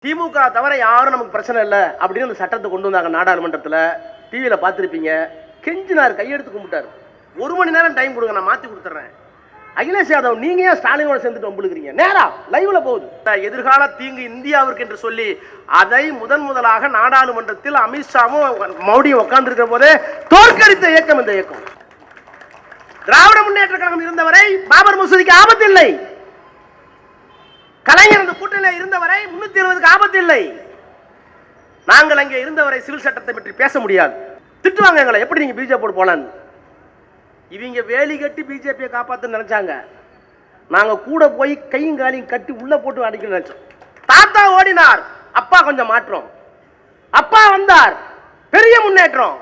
திமுக தவிர யாரும் நமக்கு பிரச்சனை இல்லை அப்படின்னு அந்த சட்டத்தை கொண்டு வந்தாங்க நாடாளுமன்றத்தில். டிவியில் பார்த்துருப்பீங்க. கெஞ்சினார், கையெடுத்து கும்பிட்டார். 1 மணி நேரம் டைம் கொடுங்க, நான் மாற்றி கொடுத்துட்றேன். அகிலேஷ் யாதவ், நீங்க ஏன் ஸ்டாலினோட சேர்ந்துட்டு வம்புழுக்கிறீங்க? நேரா லைவ்ல போகுது. எதிர்கால தீங்கு இந்தியாவிற்கு என்று சொல்லி அதை முதலாக நாடாளுமன்றத்தில் அமித்ஷாவும் மோடியும் உட்கார்ந்து இருக்கிற போதே தோற்கடித்த இயக்கம் இந்த இயக்கம். திராவிட முன்னேற்ற கழகம் இருந்தவரை பாபர் மசூதிக்கு ஆபத்து இல்லை. கலைஞர் அந்த கூட்டணியில் இருந்தவரை 320க்கு ஆபத்து இல்லை. நாங்கள் அங்கே இருந்தவரை சிவில் சட்டத்தை பற்றி பேச முடியாது. திட்டுவாங்க எங்களை, எப்படி நீங்க பிஜேபி போலான்னு. இவங்க வேலி கட்டி பிஜேபியை காப்பாற்ற நினைச்சாங்க. நாங்க கூட போய் கையும் காலையும் கட்டி உள்ள போட்டு அடிக்க நினைச்சோம். தாத்தா ஓடினார், அப்பா கொஞ்சம் மாற்றம். அப்பா வந்தார், பெரிய முன்னேற்றம்.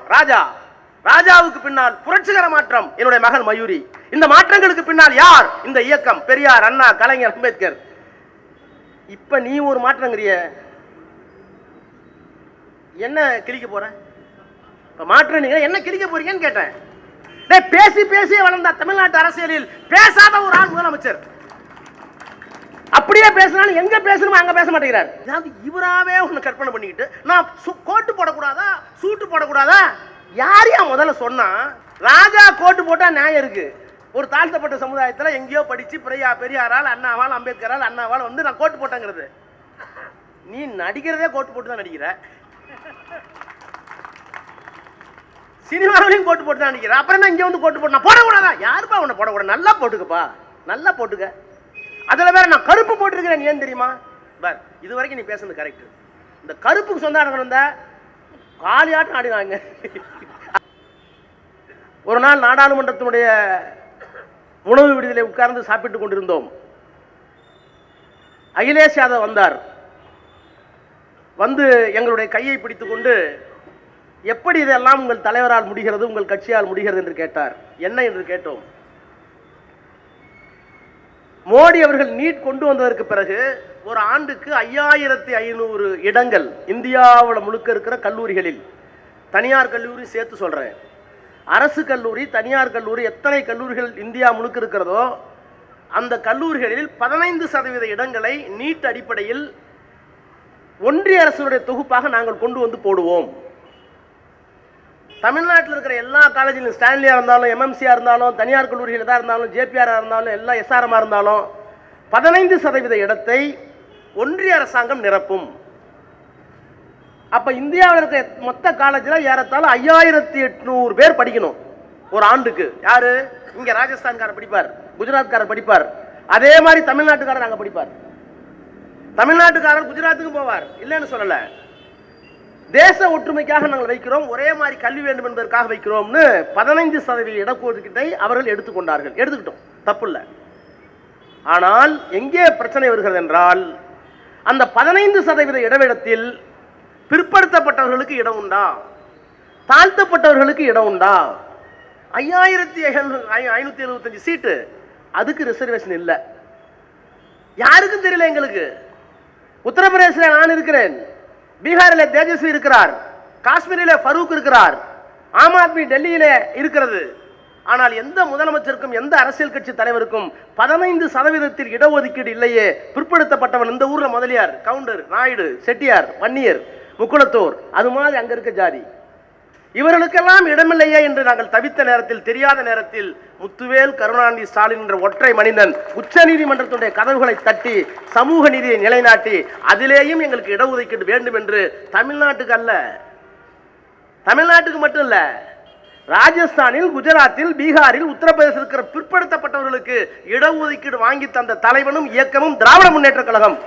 ராஜாவுக்கு பின்னால் புரட்சிகர மாற்றம் என்னுடைய மகன் மயூரி. இந்த மாற்றங்களுக்கு பின்னால் யார்? இந்த இயக்கம். பெரியார், அண்ணா, கலைஞர், அம்பேத்கர். இப்ப நீ ஒரு மாற்றங்கிறிய, என்ன கிழிக்க போற? இப்ப மாற்றம் நீங்க என்ன கிழிக்க போறீங்கன்னு கேட்டேன். பேசி பேசி வளர்ந்த தமிழ்நாட்டு அரசியலில் பேசாத ஒரு ஆள் முதலமைச்சர். அப்படியே பேசினாலும் எங்க பேசணுமோ அங்க பேச மாட்டேங்கிறார். இவராவே ஒண்ணு கற்பனை பண்ணிக்கிட்டு நான் கோட்டு போடக்கூடாதா, சூட்டு போடக்கூடாதா? யாரையா முதல்ல சொன்னா? ராஜா கோட்டு போட்டா நியாயம் இருக்கு. ஒரு தாழ்த்தப்பட்ட சமுதாயத்தில் எங்கேயோ படிச்சு பெரியாரால், அண்ணாவால், அம்பேத்கரால், அண்ணாவால் வந்து நான் கோட்டு போட்டேங்கிறது. நீ நடிக்கிறதே கோட்டு போட்டு தான் நடிக்கிற, சினிமாவிலையும் கோட்டு போட்டு தான் நடிக்கிற. அப்புறம் இங்க வந்து கோட்டு போட்டு நான் போடக்கூடாதா? யாருப்பா உன்னை போடக்கூடாது? நல்லா போட்டுக்கப்பா, நல்லா போட்டுக்க. அதுல வேற நான் கருப்பு போட்டிருக்கிறேன், ஏன் தெரியுமா? பார், இது வரைக்கும் நீ பேசுறது கரெக்ட். இந்த கருப்புக்கு சொந்தம் வந்த காலியாட்டம் ஆடினாங்க. ஒரு நாள் நாடாளுமன்றத்தினுடைய உணவு விடுதலை உட்கார்ந்து சாப்பிட்டுக் கொண்டிருந்தோம். அகிலேஷ் யாதவ் வந்தார். வந்து எங்களுடைய கையை பிடித்துக் கொண்டு, எப்படி இதெல்லாம் உங்கள் தலைவரால் முடிகிறது, உங்கள் கட்சியால் முடிகிறது என்று கேட்டார். என்ன என்று கேட்டோம். மோடி அவர்கள் நீட் கொண்டு வந்ததற்கு பிறகு ஒரு ஆண்டுக்கு 5500 இடங்கள் இந்தியாவில் முழுக்க இருக்கிற கல்லூரிகளில், தனியார் கல்லூரி சேர்த்து சொல்றேன், அரசு கல்லூரி, தனியார் கல்லூரி, எத்தனை கல்லூரிகள் இந்தியா முழுக்க இருக்கிறதோ அந்த கல்லூரிகளில் 15% இடங்களை நீட் அடிப்படையில் ஒன்றிய அரசுடைய தொகுப்பாக நாங்கள் கொண்டு வந்து போடுவோம். தமிழ்நாட்டில் இருக்கிற எல்லா காலேஜிலும், ஸ்டான்லியா இருந்தாலும், எம்எம்சியா இருந்தாலும், தனியார் கல்லூரிகள் எதாக இருந்தாலும், ஜேபிஆர் இருந்தாலும், எல்லா எஸ்ஆர்எம்ஆ இருந்தாலும் 15% இடத்தை ஒன்றிய அரசாங்கம் நிரப்பும். அப்ப இந்தியாவில் இருக்க மொத்த காலேஜில் ஏறத்தாழ 5800 பேர் படிக்கணும் ஒரு ஆண்டுக்கு. யாரு? இங்க ராஜஸ்தான்காரர் படிப்பார், குஜராத்காரர் படிப்பார், அதே மாதிரி தமிழ்நாட்டுக்காரர் அங்க படிப்பார். தமிழ்நாட்டுக்காரர் குஜராத்துக்கு போவார், இல்லைன்னு சொல்லல. தேச ஒற்றுமைக்காக நாங்கள் வைக்கிறோம், ஒரே மாதிரி கல்வி வேண்டும் என்பதற்காக வைக்கிறோம்னு 15% இடஒதுக்கீட்டை அவர்கள் எடுத்துக்கொண்டார்கள். எடுத்துக்கிட்டோம், தப்பு இல்லை. ஆனால் எங்கே பிரச்சனை வருகிறது என்றால், அந்த 15% இடவிடத்தில் பிற்படுத்தப்பட்டவர்களுக்கு இடம் உண்டா, தாழ்த்தப்பட்டவர்களுக்கு இடம் உண்டா? 5575 சீட்டு, அதுக்கு ரிசர்வேஷன் இல்லை. யாருக்கும் தெரியல. எங்களுக்கு உத்தரப்பிரதேசத்தில் நான் இருக்கிறேன், பீகாரில் தேஜஸ்வி இருக்கிறார், காஷ்மீரில் ஃபரூக் இருக்கிறார், ஆம் ஆத்மி டெல்லியிலே இருக்கிறது. ஆனால் எந்த முதலமைச்சருக்கும் எந்த அரசியல் கட்சி தலைவருக்கும் 15% இடஒதுக்கீடு இல்லையே. பிற்படுத்தப்பட்டவன் இந்த ஊர்ல முதலியார், கவுண்டர், நாயுடு, செட்டியார், வன்னியர், முக்குளத்தோர், அது மாதிரி அங்க இருக்க ஜாதி. இவர்களுக்கெல்லாம் இடமில்லையே என்று நாங்கள் தவித்த நேரத்தில், தெரியாத நேரத்தில், முத்துவேல் கருணாநிதி ஸ்டாலின் என்ற ஒற்றை மனிதன் உச்ச நீதிமன்றத்துடைய கதவுகளை தட்டி சமூக நீதியை நிலைநாட்டி அதிலேயும் எங்களுக்கு இடஒதுக்கீடு வேண்டும் என்று, தமிழ்நாட்டுக்கு அல்ல, தமிழ்நாட்டுக்கு மட்டும் இல்ல, ராஜஸ்தானில், குஜராத்தில், பீகாரில், உத்தரப்பிரதேசத்தில் இருக்கிற பிற்படுத்தப்பட்டவர்களுக்கு இடஒதுக்கீடு வாங்கி தந்த தலைவனும் இயக்கமும் திராவிட முன்னேற்ற கழகம்.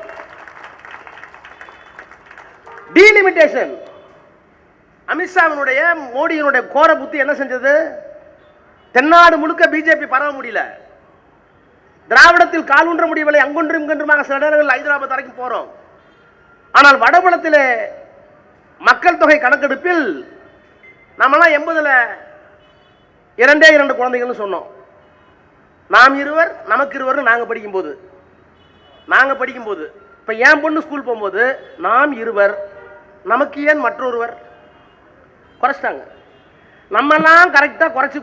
டீலிமிட்டேஷன். அமித்ஷாவினுடைய, மோடியினுடைய கோர புத்தி என்ன செஞ்சது? தென்னாடு முழுக்க பிஜேபி பரவ முடியல, திராவிடத்தில் காலூன்ற முடியவில்லை. அங்கொன்றும் இங்கொன்றுமாக சில நேரங்கள் ஹைதராபாத் வரைக்கும் போறோம். ஆனால் வடபுலத்திலே மக்கள் தொகை கணக்கெடுப்பில் நம்மளாம் 80ல் 2 குழந்தைகள்னு சொன்னோம். நாம் இருவர், நமக்கு இருவர். நாங்க படிக்கும்போது இப்ப என் பொண்ணு ஸ்கூல் போகும்போது நாம் இருவர், நமக்கு ஏன் மற்றொருவர்? குறைச்சிட்டாங்க. நம்மெல்லாம் கரெக்டா குறைச்சு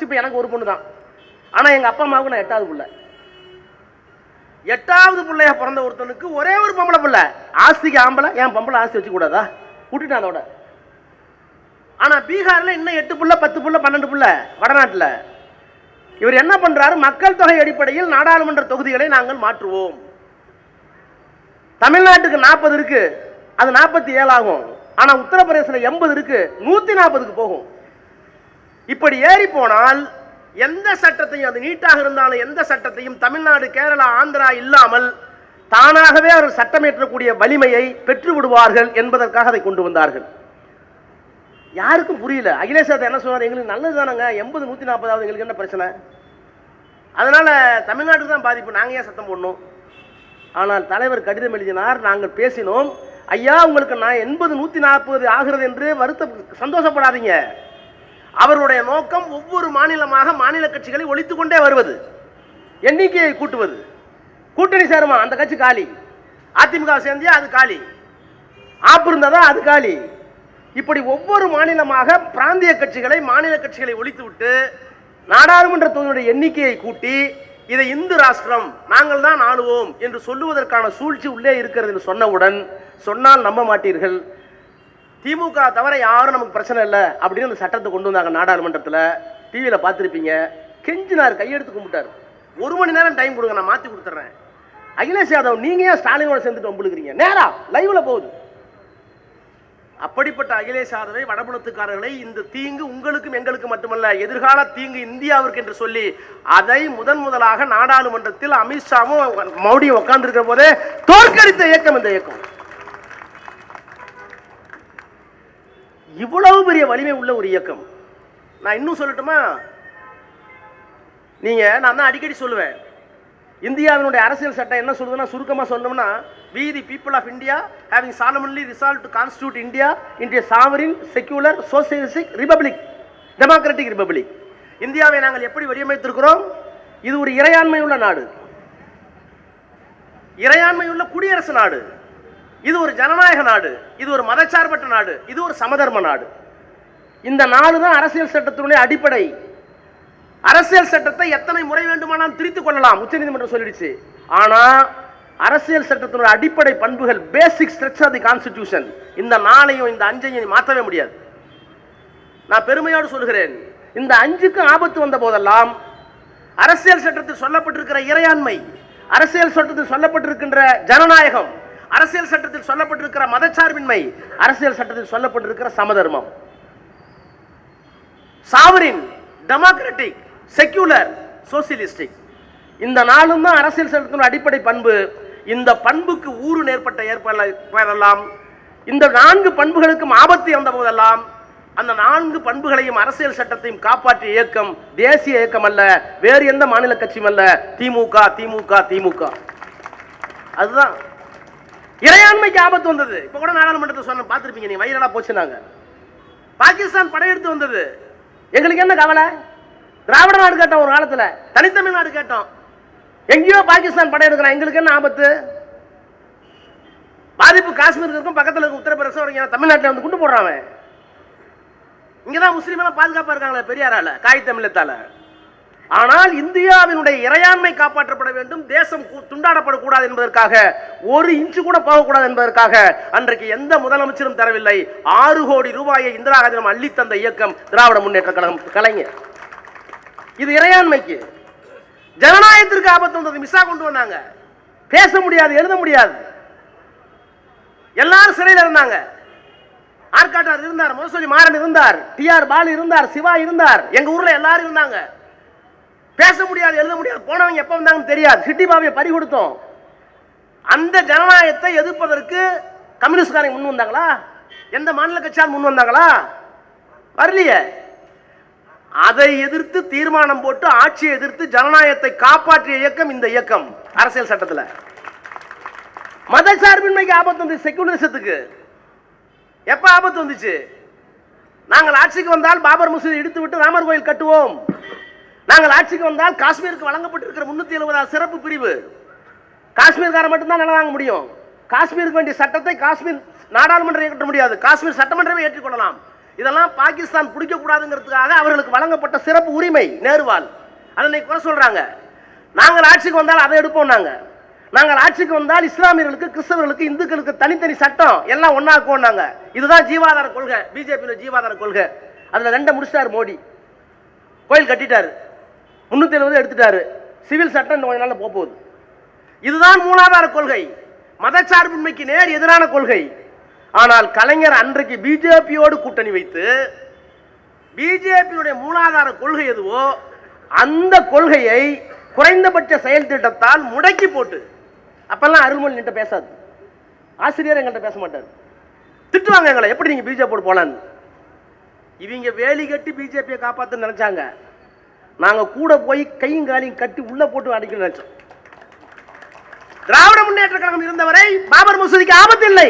இப்ப எனக்கு ஒரு பொண்ணு தான். ஆனா எங்க அப்பா அம்மாவுக்கு நான் 8வது பிள்ளை. 8வது பிள்ளையா பிறந்த ஒருத்தனுக்கு ஒரே ஒரு பொம்பளை பிள்ளை, ஆஸ்திக்கு ஆம்பளை, ஏன் பொம்பளை ஆஸ்தி வச்சு கூடாதா? கூட்டிட்டான் அதோட. ஆனா பீகார்ல இன்னும் 8 பிள்ளை 10 பிள்ளை 12 பிள்ளை வடநாட்டில். இவர் என்ன பண்றாரு? மக்கள் தொகை அடிப்படையில் நாடாளுமன்ற தொகுதிகளை நாங்கள் மாற்றுவோம். தமிழ்நாட்டுக்கு 40 இருக்கு, அது 47 ஆகும். ஆனா உத்தரப்பிரதேசத்தில் 80 இருக்கு, 140க்கு போகும். இப்படி ஏறி போனால் எந்த சட்டத்தையும், அது நீட்டாக இருந்தாலும் எந்த சட்டத்தையும் தமிழ்நாடு, கேரளா, ஆந்திரா இல்லாமல் தானாகவே அவர் சட்டமேற்றக்கூடிய வலிமையை பெற்று விடுவார்கள் என்பதற்காக அதை கொண்டு வந்தார்கள். யாருக்கும் புரியல. அகிலேஷ் யாதவ் என்ன சொன்னார்? எங்களுக்கு நல்லது தானங்க, 80 140, எங்களுக்கு என்ன பிரச்சனை? அதனால தமிழ்நாட்டுக்கு தான் பாதிப்பு, நாங்கள் ஏன் சத்தம் போடணும்? ஆனால் தலைவர் கடிதம் எழுதினார், நாங்கள் பேசினோம். ஐயா, உங்களுக்கு நான் 80 140 ஆகிறது என்று சந்தோஷப்படாதீங்க. அவருடைய நோக்கம் ஒவ்வொரு மாநிலமாக மாநில கட்சிகளை ஒழித்துக் கொண்டே வருவது, எண்ணிக்கையை கூட்டுவது. கூட்டணி சேருமா, அந்த கட்சி காலி. அதிமுக சேர்ந்தியா, அது காலி. ஆப்பு இருந்ததா, அது காலி. இப்படி ஒவ்வொரு மாநிலமாக பிராந்திய கட்சிகளை, மாநில கட்சிகளை ஒழித்து விட்டு நாடாளுமன்ற தொகுதியுடைய எண்ணிக்கையை கூட்டி இதை இந்து ராஷ்டிரம், நாங்கள் தான் ஆளுவோம் என்று சொல்லுவதற்கான சூழ்ச்சி உள்ளே இருக்கிறது என்று சொன்னவுடன், சொன்னால் நம்ப மாட்டீர்கள், திமுக தவிர யாரும் நமக்கு பிரச்சனை இல்லை அப்படின்னு அந்த சட்டத்தை கொண்டு வந்தாங்க நாடாளுமன்றத்தில். டிவியில் பார்த்துருப்பீங்க. கெஞ்சினார், கையெடுத்து கும்பிட்டார். 1 மணி நேரம் டைம் கொடுங்க, நான் மாற்றி கொடுத்துட்றேன். அகிலேஷ் யாதவ், நீங்க ஏன் ஸ்டாலினோட சேர்ந்துட்டு வம்புழுக்கிறீங்க? நேரா லைவ்ல போகுது. அப்படிப்பட்ட அகிலேஷ் யாதவை, வடபுலத்துக்காரர்களை, இந்த தீங்கு உங்களுக்கும் எங்களுக்கு மட்டுமல்ல, எதிர்கால தீங்கு இந்தியாவிற்கு என்று சொல்லி அதை முதலாக நாடாளுமன்றத்தில் அமித்ஷாவும் மோடியும் உட்கார்ந்து இருக்கிற போதே தோற்கடித்த இயக்கம் இந்த இயக்கம். இவ்வளவு பெரிய வலிமை உள்ள ஒரு இயக்கம். நான் இன்னும் சொல்லட்டுமா? நான் தான் அடிக்கடி சொல்லுவேன், இந்தியாவினுடைய அரசியல் சட்டம் என்ன சொல்லுதுன்னா, சுருக்கமா சொல்லணும்னா, we the people of India having solemnly resolved to constitute India into a sovereign, secular, socialistic republic, democratic republic. இந்தியாவை நாங்கள் எப்படி வடிவமைத்திருக்கிறோம்? இது ஒரு இறையாண்மை உள்ள நாடு, இறையாண்மை உள்ள குடியரசு நாடு, இது ஒரு ஜனநாயக நாடு, இது ஒரு மதச்சார்பற்ற நாடு, இது ஒரு சமதர்ம நாடு. இந்த நாடு தான் அரசியல் சட்டத்தினுடைய அடிப்படை. அரசியல் சட்டத்தை எத்தனை முறை வேண்டுமானால் திரித்துக் கொள்ளலாம், உச்சநீதிமன்றம் சொல்லிடுச்சு. ஆனா அரசியல் சட்டத்தினுடைய அடிப்படை பண்புகள், basic structure of the constitution, இந்த 4ஐயும் இந்த 5ஐயும் மாற்றவே முடியாது. நான் பெருமையோடு சொல்கிறேன், இந்த 5க்கு ஆபத்து வந்த போதெல்லாம் அரசியல் சட்டத்தில் சொல்லப்பட்டிருக்கிற இறையாண்மை, அரசியல் சட்டத்தில் சொல்லப்பட்டிருக்கின்ற ஜனநாயகம், அரசியல் சட்டத்தில் சொல்லப்பட்டிருக்கிற மதச்சார்பின்மை, அரசியல் சட்டத்தில் சொல்லப்பட்டிருக்கிற சமதர்மம், சாவரின், டெமோக்ராட்டிக், செக்யூலர், சோசியலிஸ்டிக், இந்த 4ம் தான் அரசியல் சட்டத்தின் அடிப்படை பண்பு. இந்த பண்புக்கு ஊறு நேர்பட்ட ஏற்படலாம், இந்த 4 பண்புகளுக்கும் ஆபத்து இருந்த போதெல்லாம் அந்த 4 பண்புகளையும் அரசியல் சட்டத்தையும் காப்பாற்றிய இயக்கம் தேசிய இயக்கம் அல்ல, வேறு எந்த மாநில கட்சியும் அல்ல, திமுக திமுக திமுக. அதுதான் இறையாண்மைக்கு ஆபத்து வந்தது. இப்ப கூட நாடாளுமன்றத்தை சொன்ன பார்த்திருப்பீங்க, நீ வைரலா போச்சுனாங்க. பாகிஸ்தான் படையெடுத்து வந்தது, எங்களுக்கு என்ன கவலை? திராவிட நாடு கேட்டோம், ஒரு காலத்துல தனித்தமிழ் நாடு கேட்டோம், எங்கேயோ பாகிஸ்தான் படையெடுக்கிறான், எங்களுக்கு என்ன ஆபத்து? பாதிப்பு காஷ்மீருக்கு இருக்கும், பக்கத்தில் இருக்கும் உத்தரப்பிரதேசம், தமிழ்நாட்டில் வந்து கொண்டு போடுறாங்க. இங்கதான் முஸ்லீம் எல்லாம் பாதுகாப்பா இருக்காங்களே பெரியாரால, காய் தமிழத்தால. ஆனால் இந்தியாவினுடைய இறையாண்மை காப்பாற்றப்பட வேண்டும், தேசம் துண்டாடப்படக்கூடாது என்பதற்காக, 1 இன்ச்சு கூட போகக்கூடாது என்பதற்காக அன்றைக்கு எந்த முதலமைச்சரும் தரவில்லை. 6 கோடி ரூபாயை இந்திரா காந்தி அள்ளி தந்த இயக்கம் திராவிட முன்னேற்ற கழகம், கலைஞர். இது இறையாண்மைக்கு. ஜனநாயகத்திற்கு ஆபத்து வந்தது, மிஸ்ஸா கொண்டு வந்தாங்க. பேச முடியாது, எழுத முடியாது, எல்லாரும் சிறையில் இருந்தாங்க. ஆர்காட்டார் இருந்தார், முரசொலி மாறன் இருந்தார், டிஆர் பாலு இருந்தார், சிவா இருந்தார், எங்க ஊர்ல எல்லாரும் இருந்தாங்க. பேச முடியாது, எழுத முடியாது, போனவங்க எப்ப வந்தாங்கன்னு தெரியாது. சிட்டி பாபியை பறி கொடுத்தோம். அந்த ஜனநாயகத்தை எதிர்ப்பதற்கு கம்யூனிஸ்ட்காரங்க முன் வந்தாங்களா? எந்த மாநில கட்சியால் முன் வந்தாங்களா? வரலையே. அதை எதிர்த்து தீர்மானம் போட்டு ஆட்சியை எதிர்த்து ஜனநாயகத்தை காப்பாற்றிய இயக்கம் இந்த இயக்கம். அரசியல் சட்டத்தில் மதச்சார்பின்மைக்கு ஆபத்து வந்து, செகுலரிசத்துக்கு எப்ப ஆபத்து வந்துச்சு? நாங்கள் ஆட்சிக்கு வந்தால் பாபர் மசூதி இடித்து விட்டு ராமர் கோயில் கட்டுவோம். நாங்கள் ஆட்சிக்கு வந்தால் காஷ்மீருக்கு வழங்கப்பட்டிருக்கிற 370 சிறப்பு பிரிவு, காஷ்மீர்காரன் மட்டும்தான் நிலம் வாங்க முடியும். காஷ்மீருக்கு வேண்டிய சட்டத்தை காஷ்மீர் நாடாளுமன்றம் இயற்ற முடியாது, காஷ்மீர் சட்டமன்றமே ஏற்றுக்கொள்ளலாம். இதெல்லாம் பாகிஸ்தான் பிடிக்க கூடாதுங்கிறதுக்காக அவர்களுக்கு வழங்கப்பட்ட சிறப்பு உரிமை, நேருவால். அதை குறை சொல்றாங்க. நாங்கள் ஆட்சிக்கு வந்தால் அதை எடுப்போம். நாங்க நாங்கள் ஆட்சிக்கு வந்தால் இஸ்லாமியர்களுக்கு, கிறிஸ்தவர்களுக்கு, இந்துக்களுக்கு தனித்தனி சட்டம் எல்லாம் ஒன்னாக்குவோம். இதுதான் ஜீவாதார கொள்கை, பிஜேபி ஜீவாதார கொள்கை. அதுல 2 முடிச்சிட்டாரு மோடி. கோயில் கட்டிட்டாரு, 370 எடுத்துட்டாரு. சிவில் சட்டம் கொஞ்ச நாள்ல போகுது. இதுதான் மூலாதார கொள்கை, மதச்சார்பின்மைக்கு நேர் எதிரான கொள்கை. ஆனால் கலைஞர் அன்றைக்கு பிஜேபியோடு கூட்டணி வைத்து பிஜேபியுடைய மூலாதார கொள்கை எதுவோ அந்த கொள்கையை குறைந்தபட்ச செயல் திட்டத்தால் முடக்கி போட்டு, அப்பெல்லாம் அருள்மொழி என்கிட்ட பேசாது, ஆசிரியர் எங்கள்கிட்ட பேச மாட்டார், திட்டுவாங்க எங்களை, எப்படி நீங்க பிஜேபி போலான்னு. இவங்க வேலி கட்டி பிஜேபியை காப்பாத்து நினைச்சாங்க. நாங்க கூட போய் கையும் காலையும் கட்டி உள்ள போட்டு அடிக்க நினைச்சோம். திராவிட முன்னேற்ற கழகம் இருந்தவரை பாபர் மசூதிக்கு ஆபத்து இல்லை.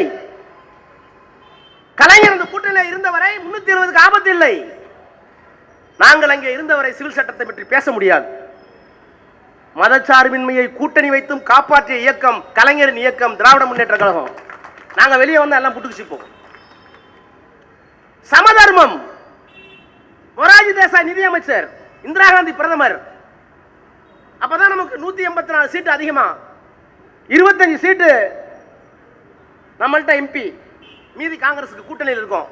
கலைஞர் அந்த கூட்டணியில் இருந்தவரை 320க்கு ஆபத்து இல்லை. நாங்கள் அங்கே இருந்தவரை சிவில் சட்டத்தை பற்றி பேச முடியாது. மதச்சார்பின்மையை கூட்டணி வைத்தும் காப்பாற்றிய இயக்கம் கலைஞரின் இயக்கம், திராவிட முன்னேற்ற கழகம். நாங்க வெளியே வந்து எல்லாம் புட்டுக்குச்சிப்போம். சமதர்மம், மொரார்ஜி தேசாய் நிதியமைச்சர், இந்திரா காந்தி பிரதமர். அப்பதான் நமக்கு 184 சீட்டு அதிகமா, 25 சீட்டு நம்மள்ட்ட எம்பி, மீதி காங்கிரஸுக்கு கூட்டணியில் இருக்கும்.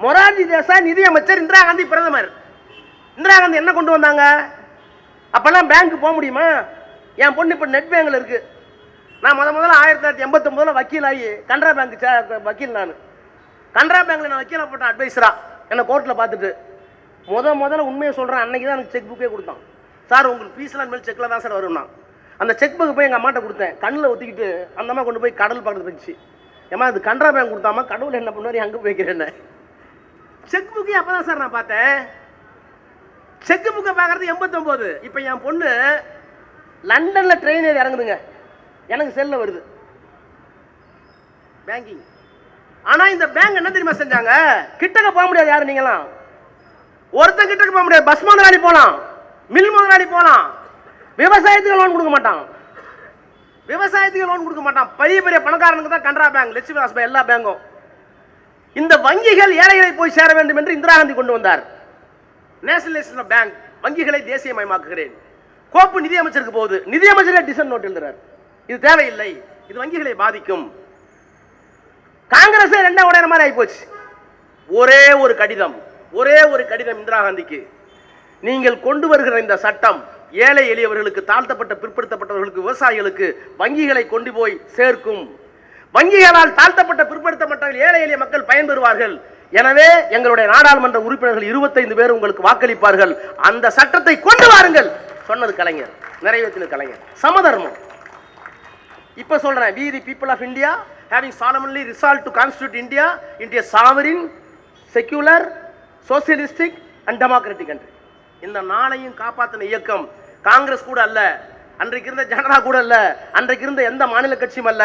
மொரார்ஜி தேசாய் நிதியமைச்சர், இந்திரா காந்தி பிரதமர். இந்திரா காந்தி என்ன கொண்டு வந்தாங்க? அப்பெல்லாம் பேங்க் போக முடியுமா? என் பொண்ணு இப்ப நெட் பேங்க்ல இருக்கு. நான் முதல்ல 1989 வக்கீல் ஆகி கனரா பேங்க் வக்கீல். நான் கனரா பேங்க்ல நான் வக்கீலா போட்ட அட்வைசரா என்ன கோர்ட்ல பார்த்துட்டு முதல்ல உண்மையை சொல்றேன். அன்னைக்கு தான் எனக்கு செக் புக்கே கொடுத்தான். சார் உங்களுக்கு ஃபீஸ்லாம் மேல் செக்ல தான் சார் வரும்னா. அந்த செக் புக் போய் எங்கள் அம்மாட்ட கொடுத்தேன். கண்ணில் ஒத்திக்கிட்டு அந்த அம்மா கொண்டு போய் கடல் பக்கத்தில் வச்சு, ஏமா அது கனரா பேங்க் கொடுத்தாமா, கடவுள் என்ன பண்ணுவார், அங்கே போய்க்கிறேன். செக் புக்கே அப்போ தான் சார் நான் பார்த்தேன். செக் புக்கை பார்க்கறது 89. இப்போ என் பொண்ணு லண்டனில் ட்ரெயின் ஏறி இறங்குதுங்க, எனக்கு செல்லில் வருது பேங்கிங். ஆனால் இந்த பேங்க் என்ன தெரியுமா செஞ்சாங்க? கிட்டக்க போக முடியாது. யாரு நீங்களாம் ஒருத்தன் கிட்டக்க போக முடியாது. பஸ் முதலாளி போகலாம், மில் முதலாளி போகலாம், விவசாயத்துக்கு லோன் கொடுக்க மாட்டான். விவசாயத்துக்கு லோன் கொடுக்க மாட்டான். பெரிய பெரிய பணக்காரனுக்கு தான் கனரா பேங்க், லட்சுமி விலாஸ் எல்லா பேங்கும். இந்த வங்கிகள் ஏழைகளை போய் சேர வேண்டும் என்று இந்திரா காந்தி கொண்டு வந்தார். நேஷனலைசேஷன் பேங்க், வங்கிகளை தேசியமயமாக்குகிறேன். கோப்பு நிதியமைச்சருக்கு போகுது. நிதியமைச்சரே டிசன் நோட் எழுதுறார், இது தேவையில்லை, இது வங்கிகளை பாதிக்கும். காங்கிரஸ் 2 உடையிற மாதிரி ஆகி போச்சு. ஒரே ஒரு கடிதம் இந்திரா காந்திக்கு, நீங்கள் கொண்டு வருகிற இந்த சட்டம் ஏழை எளியவர்களுக்கு, தாழ்த்தப்பட்ட பிற்படுத்தப்பட்டவர்களுக்கு, விவசாயிகளுக்கு வங்கிகளை கொண்டு போய் சேர்க்கும். வங்கிகளால் தாழ்த்தப்பட்ட பிற்படுத்தப்பட்ட ஏழை எளிய மக்கள் பயன்பெறுவார்கள். எனவே எங்களுடைய நாடாளுமன்ற உறுப்பினர்கள் 25 பேர் உங்களுக்கு வாக்களிப்பார்கள். அந்த சட்டத்தை கொண்டு வாருங்கள் சொன்னது கலைஞர், நிறைவேற்றினது கலைஞர். சமதர்மம். இப்ப சொல்றேன், we the people of India having solemnly resolved to constitute India into a sovereign, secular, socialistic and democratic country. இந்த நாளையும் காப்பாற்றின இயக்கம் காங்கிரஸ் கூட அல்ல, அன்றைக்கு இருந்த ஜனதா கூட அல்ல, அன்றைக்கு இருந்த எந்த மாநில கட்சியும் அல்ல.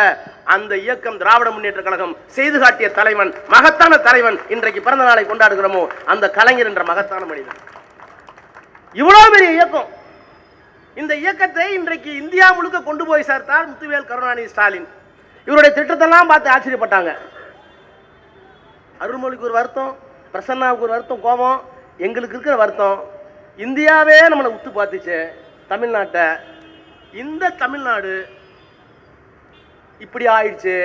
அந்த இயக்கம் திராவிட முன்னேற்ற கழகம் செய்து காட்டிய தலைவன், மகத்தான தலைவன். இன்றைக்கு பிறந்த நாளை கொண்டாடுகிறோமோ அந்த கலைஞர் என்ற மகத்தான மனிதன். இவ்வளவு பெரிய இயக்கம். இந்த இயக்கத்தை இன்றைக்கு இந்தியா முழுக்க கொண்டு போய் சேர்த்தார் முத்துவேல் கருணாநிதி ஸ்டாலின். இவருடைய திட்டத்தெல்லாம் பார்த்து ஆச்சரியப்பட்டாங்க. அருள்மொழிக்கு ஒரு வருத்தம், பிரசன்னாவுக்கு ஒரு வருத்தம், கோபம். எங்களுக்கு இருக்கிற வருத்தம், இந்தியாவே நம்மளை உத்து பார்த்துச்சு தமிழ்நாட்டை. இந்த தமிழ்நாடு இப்படி ஆயிடுச்சு.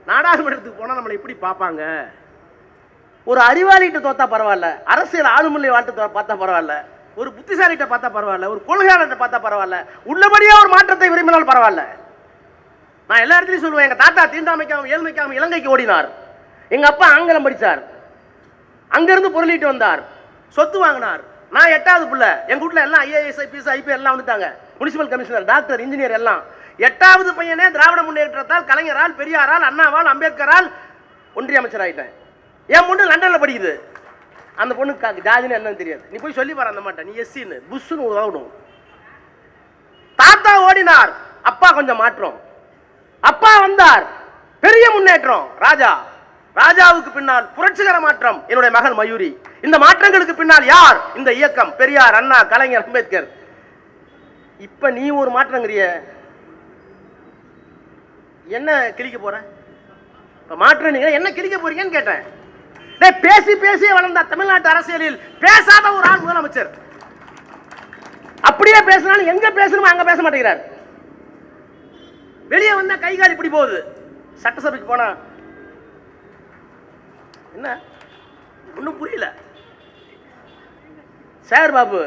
நாடாளுமன்றத்துக்கு போனா நம்மளை இப்படி பார்ப்பாங்க. ஒரு அறிவாளிகிட்ட தோத்தா பரவாயில்ல, அரசியல் ஆளுமொழி வாழ்த்து பார்த்தா பரவாயில்ல, ஒரு புத்திசாலிகிட்ட பார்த்தா பரவாயில்ல, ஒரு கொள்கையாளர்கிட்ட பார்த்தா பரவாயில்ல, உள்ளபடியா ஒரு மாற்றத்தை விரும்பினால் பரவாயில்ல. நான் எல்லா இடத்துலையும் சொல்லுவேன், எங்க தாத்தா தீண்டாமைக்காம ஏழ்மைக்காம இலங்கைக்கு ஓடினார். எங்க அப்பா ஆங்கிலம் படித்தார், அங்கிருந்து பொருளிட்டு வந்தார், சொத்து வாங்கினார். நான் 8வது பிள்ளை. எங்க வீட்டுல எல்லாம் IAS, IPS, IPS எல்லாம் வந்துட்டாங்க. முனிசிபல் கமிஷனர், டாக்டர், இன்ஜினியர் எல்லாம். 8வது பையனே திராவிட முன்னேற்றத்தால், கலைஞரால், பெரியாரால், அண்ணாவால், அம்பேத்கரால் ஒன்றிய அமைச்சர் ஆயிட்டேன். என் பொண்ணு லண்டன்ல படிக்குது. அந்த பொண்ணுக்கு ஜாதின்னு என்னன்னு தெரியாது. நீ போய் சொல்லி பாரு அந்த மாட்டேன், நீ எஸ்சின்னு புஷ்ன்னு உதவும். தாத்தா ஓடினார், அப்பா கொஞ்சம் மாற்றம். அப்பா வந்தார், பெரிய முன்னேற்றம். ராஜாவுக்கு பின்னால் புரட்சிகர மாற்றம் என்னுடைய மகள் மயூரி. இந்த மாற்றங்களுக்கு பின்னால் யார்? இந்த இயக்கம், பெரியார், அண்ணா, கலைஞர், அம்பேத்கர். இப்ப நீ ஒரு மாற்றங்கிறிய, என்ன கிழிக்க போற? மாற்றம் நீங்க என்ன கிழிக்க போறீங்கன்னு கேட்டேன். பேசி வளர்ந்த தமிழ்நாட்டு அரசியலில் பேசாத ஒரு ஆள் முதலமைச்சர். அப்படியே வெளியே பேசினாலும் எங்க பேசணுமோ அங்க பேச மாட்டேங்கிறார். வெளியே வந்தா கை கால் இப்படி போகுது. சட்டசபைக்கு போனா என்ன ஒன்றும் புரியல. சார் பாபு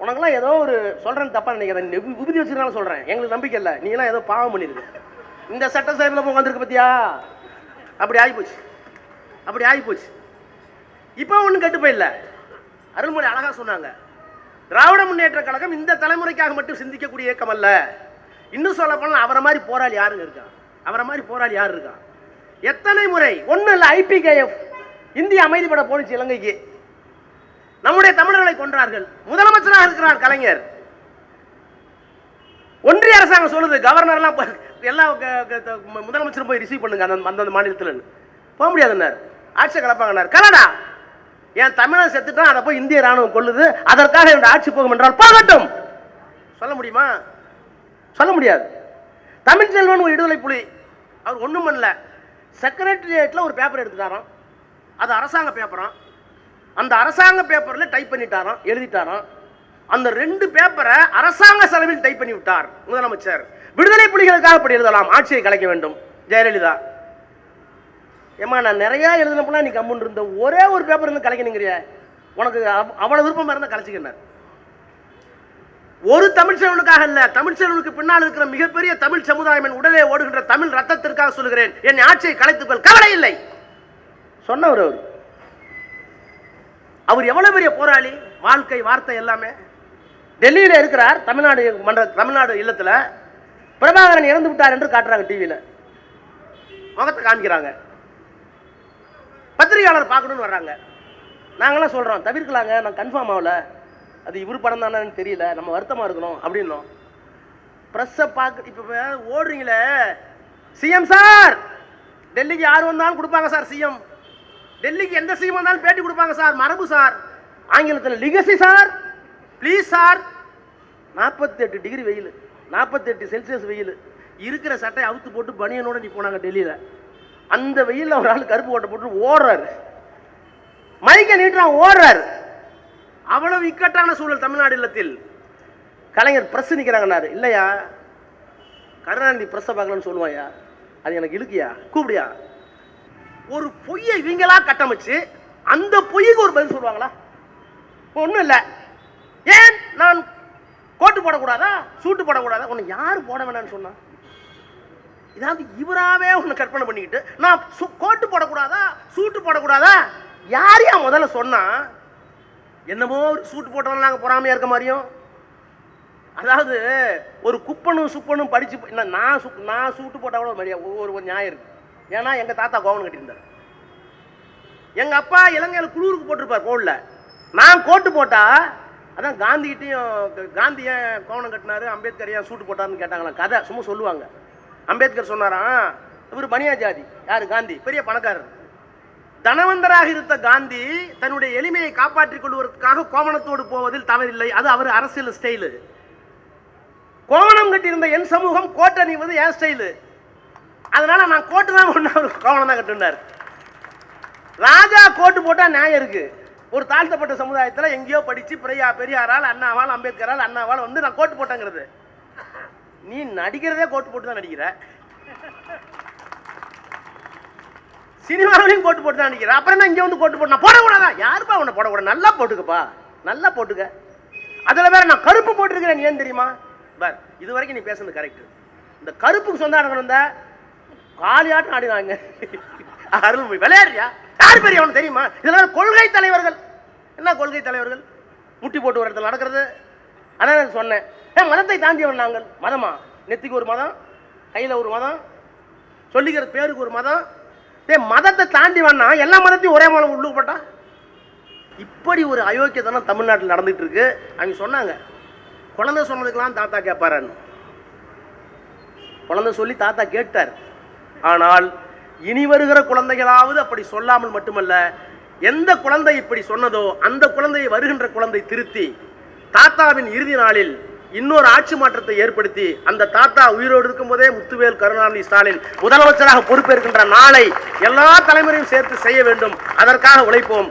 உனக்கெல்லாம் ஏதோ ஒரு சொல்றேன்னு தப்பா நினைக்கிறேன், விபூதி வச்சிருந்தாலும் சொல்றேன், எங்களுக்கு நம்பிக்கை இல்லை, நீ எல்லாம் ஏதோ பாவம் பண்ணிருக்கு. இந்த சட்டசபையில் உட்காந்துருக்கு பத்தியா, அப்படி ஆகிப்போச்சு, அப்படி ஆகிப்போச்சு. இப்போ ஒன்றும் கெட்டு போயில்ல. அருள்மொழி அழகா சொன்னாங்க, திராவிட முன்னேற்ற கழகம் இந்த தலைமுறைக்காக மட்டும் சிந்திக்கக்கூடிய இயக்கம் அல்ல. இன்னும் சொல்ல போனா அவரை மாதிரி போராளி யாருங்க இருக்கா? அவரை மாதிரி போராளி யாரு இருக்கா? எத்தனை முறை ஒன்றும் இல்லை, IPKF இந்திய அமைதிப்பட போனிச்சு இலங்கைக்கு, நம்முடைய தமிழர்களை கொன்றார்கள். முதலமைச்சராக இருக்கிறார் கலைஞர். ஒன்றிய அரசாங்கம் சொல்லுது கவர்னர்லாம் எல்லா முதலமைச்சரும் போய் ரிசீவ் பண்ணுங்க அந்த மாநிலத்தில். போக முடியாதுன்னார், ஆட்சியை கலப்பாங்கன்னார். கனடா என் தமிழன் செத்துட்டான், அதை போய் இந்திய ராணுவம் கொள்ளுது, அதற்காக என்னோட ஆட்சி போகும் என்றால் போகட்டும். சொல்ல முடியுமா? சொல்ல முடியாது. தமிழ்ச்செல்வன் ஒரு விடுதலை புலி, அவர் ஒன்றும் பண்ணல. செக்ரட்டரியேட்டில் ஒரு பேப்பர் எடுத்துட்டாராம், அது அரசாங்க பேப்பராம். அந்த அரசாங்க பேப்பரில் டைப் பண்ணிட்டாராம், எழுதிட்டாராம். அந்த 2 பேப்பரை அரசாங்க செலவில் டைப் பண்ணி விட்டார் முதலமைச்சர். விடுதலை புலிகளுக்காக அப்படி எழுதலாம், ஆட்சியை கலைக்க வேண்டும். ஜெயலலிதா ஏமா நான் நிறைய எழுதினப்பெல்லாம் நீ கம்முன்னு இருந்த, ஒரே ஒரு பேப்பர் இருந்து கலைக்கணுங்கிறிய, உனக்கு அவ்வளவு விருப்பம் இருந்தால் கலைச்சிக்கினார். ஒரு தமிழ்ச்செல்வனுக்காக அல்ல, தமிழ்ச்செல்வனுக்கு பின்னால் இருக்கிற மிகப்பெரிய தமிழ் சமுதாயம் என் உடலே ஓடுகின்ற தமிழ் ரத்தத்திற்காக சொல்லுகிறேன், என் ஆட்சியை கலைத்துக்கொள், கவலை இல்லை சொன்னவர் அவர். அவர் எவ்வளவு பெரிய போராளி, வாழ்க்கை வார்த்தை எல்லாமே. டெல்லியில் இருக்கிறார், தமிழ்நாடு இல்லத்தில் பிரபாகரன் இறந்து விட்டார் என்று காட்டுறாங்க, டிவியில் முகத்தை காமிக்கிறாங்க. பத்திரிகையாளர் பார்க்கணும்னு வர்றாங்க. நாங்களாம் சொல்கிறோம் தவிர்க்கலாங்க, நான் கன்ஃபார்ம் ஆகல, அது இவர் படம் தானு தெரியல, நம்ம வருத்தமாக இருக்கணும் அப்படின்னோம். ப்ரெஸ்ஸை பார்க்க இப்போ ஓடுறீங்களே, சிஎம் சார் டெல்லிக்கு யார் வந்தாலும் கொடுப்பாங்க சார், சிஎம் டெல்லிக்கு எந்த சிஎம் வந்தாலும் பேட்டி கொடுப்பாங்க சார், மரபு சார், ஆங்கிலத்தில் legacy sir, please sir. 48 degree வெயில், 48 செல்சியஸ் வெயில், இருக்கிற சட்டை அவுத்து போட்டு பனியனோட நீ போனாங்க டெல்லியில். அந்த வெயிலில் ஒரு ஆள் கருப்பு கோட்டை போட்டு ஓடுறாரு, மைக்க நீட்டுறான், ஓடுறாரு. அவ்வளவு இக்கட்டான சூழல் தமிழ்நாடு இல்லத்தில். கலைஞர் பிரஸ் நிற்கிறாங்கன்னாரு, இல்லையா கருணாநிதி பிரஸ்ஸை பார்க்கலன்னு சொல்லுவாயா, அது எனக்கு இழுக்கியா, கூப்பிடியா. ஒரு பொய்யை இவங்களா கட்டமைச்சு அந்த பொய்க்கு ஒரு பதில் சொல்லுவாங்களா? ஒன்றும் இல்லை. ஏன் நான் கோட்டு போடக்கூடாதா, சூட்டு போடக்கூடாதா? உன்னை யாரு போட வேணான்னு சொன்னா? இதாவது இவராவே ஒன்று கற்பனை பண்ணிக்கிட்டு நான் கோட்டு போடக்கூடாதா, சூட்டு போடக்கூடாதா? யாரையா முதல்ல சொன்னா? என்னமோ ஒரு சூட்டு போட்டவங்க நாங்கள் பொறாமையா இருக்க மாதிரியும். அதாவது ஒரு குப்பனும் சுப்பனும் படிச்சு நான் சூட்டு போட்டா கூட ஒரு நியாயம் இருக்கு. ஏன்னா எங்க தாத்தா கோவணம் கட்டியிருந்தார், எங்க அப்பா இலங்கையில் குளூருக்கு போட்டிருப்பார் கோவில்ல. நான் கோட்டு போட்டா அதான் காந்தி ஏன் கோவணம் கட்டினாரு, அம்பேத்கர் ஏன் சூட்டு போட்டாருன்னு கேட்டாங்களா, கதை சும்மா சொல்லுவாங்க. அம்பேத்கர் சொன்னாராம், இவர் பனியா ஜாதி, யாரு காந்தி பெரிய பணக்காரர். தனவந்தராக இருந்த காந்தி தன்னுடைய எளிமையை காப்பாற்றிக் கொள்வதற்காக கோவணத்தோடு போவதில் தவறில்லை, அது அவர் அரசியல் ஸ்டைலு. கோவணம் கட்டியிருந்த என் சமூகம் கோட்டை அணிவது என் ஸ்டைலு, அதனால நான் கோட்டு தான் கோவணம் தான் கட்டினார். ராஜா கோட்டு போட்டா நியாயம் இருக்கு. ஒரு தாழ்த்தப்பட்ட சமுதாயத்தில் எங்கேயோ படிச்சு பெரியாரால் அண்ணாவால் அம்பேத்கரால் அண்ணாவால் வந்து நான் கோட்டு போட்டேங்கிறது. நீ நடிக்கிறதே கோட்டு போட்டு தான் நடிக்கிற, சினிமாவிலையும் கோட்டு போட்டு தான் நடிக்கிற, அப்புறம் என்ன இங்கே வந்து கோட்டு போட்டு நான் போடக்கூடாதா? யாருப்பா உன்னை போடக்கூடாது? நல்லா போட்டுக்கப்பா, நல்லா போட்டுக்க. அதில் வேற நான் கருப்பு போட்டிருக்கிறேன், ஏன் தெரியுமா? பார், இது வரைக்கும் நீ பேசுறது கரெக்ட். இந்த கருப்புக்கு சொந்தம் வந்த காலியாட்டம் ஆடினாங்க. அருள்மொழி விளையாடுறியா? யார் பெரிய அவன் தெரியுமா? இதெல்லாம் கொள்கை தலைவர்கள். என்ன கொள்கை தலைவர்கள்? முட்டி போட்டு ஒரு இடத்துல நடக்கிறது. அதான் சொன்னேன், மதத்தை தாண்டியவன் நாங்கள். மதமா? நெத்திக்கு ஒரு மதம், கையில் ஒரு மதம், சொல்லிக்கிற பேருக்கு ஒரு மதம். மதத்தை தாண்டி வேணா எல்லா மதத்தையும் ஒரே மதம் உள்ளு போட்டா இப்படி ஒரு அயோக்கியத்தனம் தமிழ்நாட்டில் நடந்துட்டு இருக்கு. அவங்க சொன்னாங்க, குழந்தை சொன்னதுக்கெல்லாம் தாத்தா கேட்பாரான்னு. குழந்தை சொல்லி தாத்தா கேட்டார். ஆனால் இனி வருகிற குழந்தைகளாவது அப்படி சொல்லாமல் மட்டுமல்ல, எந்த குழந்தை இப்படி சொன்னதோ அந்த குழந்தையை வருகின்ற குழந்தை திருத்தி தாத்தாவின் இறுதி நாளில் இன்னொரு ஆட்சி மாற்றத்தை ஏற்படுத்தி அந்த தாத்தா உயிரோடு இருக்கும் போதே முத்துவேல் கருணாநிதி ஸ்டாலின் முதலமைச்சராக பொறுப்பேற்கின்ற நாளை எல்லா தலைமுறையும் சேர்த்து செய்ய வேண்டும். அதற்காக உழைப்போம்.